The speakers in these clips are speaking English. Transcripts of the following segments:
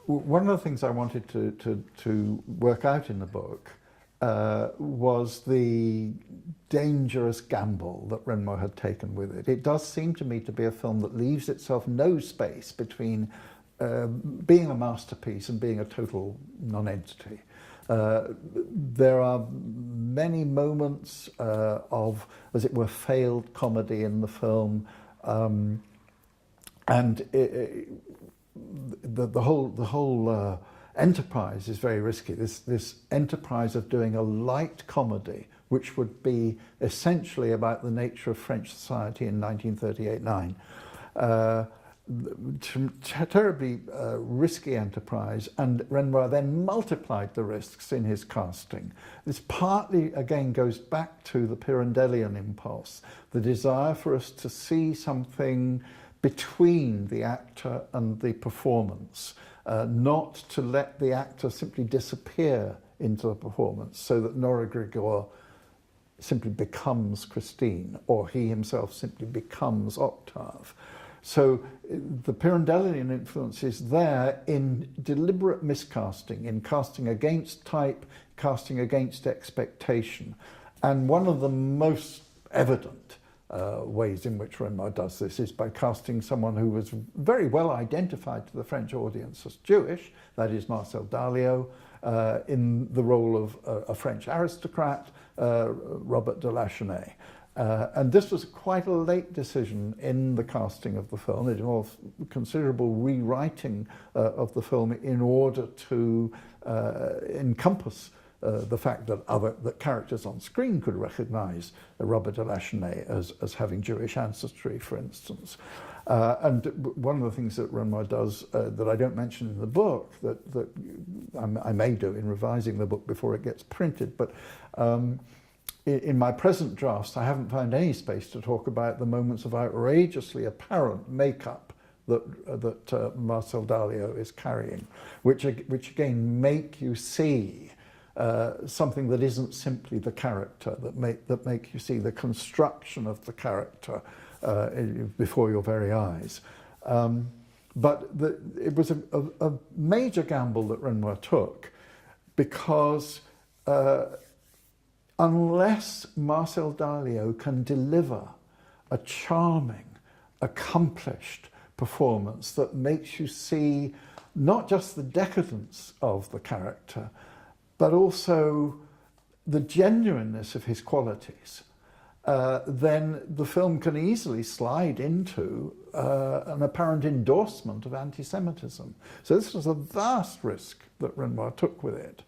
One of the things I wanted to work out in the book was the dangerous gamble that Renoir had taken with it. It does seem to me to be a film that leaves itself no space between being a masterpiece and being a total non-entity. There are many moments of, as it were, failed comedy in the film, and the whole enterprise is very risky. This enterprise of doing a light comedy, which would be essentially about the nature of French society in 1938-9. Terribly risky enterprise, and Renoir then multiplied the risks in his casting. This partly, again, goes back to the Pirandellian impulse, the desire for us to see something between the actor and the performance, not to let the actor simply disappear into the performance so that Nora Grigor simply becomes Christine, or he himself simply becomes Octave. So the Pirandellian influence is there in deliberate miscasting, in casting against type, casting against expectation. And one of the most evident ways in which Renoir does this is by casting someone who was very well identified to the French audience as Jewish, that is Marcel Dalio, in the role of a French aristocrat, Robert de Lachenay. And this was quite a late decision in the casting of the film. It involved considerable rewriting of the film in order to encompass the fact that characters on screen could recognise Robert de Lachenay as having Jewish ancestry, for instance. And one of the things that Renoir does that I don't mention in the book, that I may do in revising the book before it gets printed, but in my present drafts, I haven't found any space to talk about the moments of outrageously apparent makeup that Marcel Dalio is carrying, which again make you see something that isn't simply the character, that make you see the construction of the character before your very eyes. But it was a major gamble that Renoir took, because unless Marcel Dalio can deliver a charming, accomplished performance that makes you see not just the decadence of the character, but also the genuineness of his qualities, then the film can easily slide into an apparent endorsement of anti-Semitism. So this was a vast risk that Renoir took with it.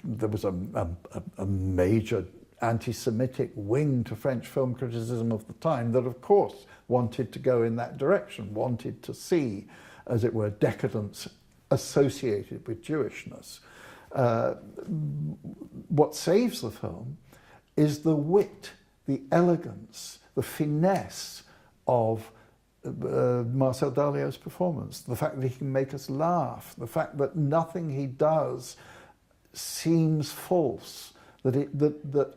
There was a major anti-Semitic wing to French film criticism of the time that, of course, wanted to go in that direction, wanted to see, as it were, decadence associated with Jewishness. What saves the film is the wit, the elegance, the finesse of Marcel Dalio's performance, the fact that he can make us laugh, the fact that nothing he does seems false, that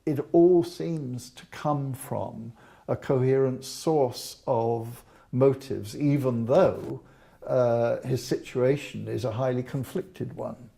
it all seems to come from a coherent source of motives, even though his situation is a highly conflicted one.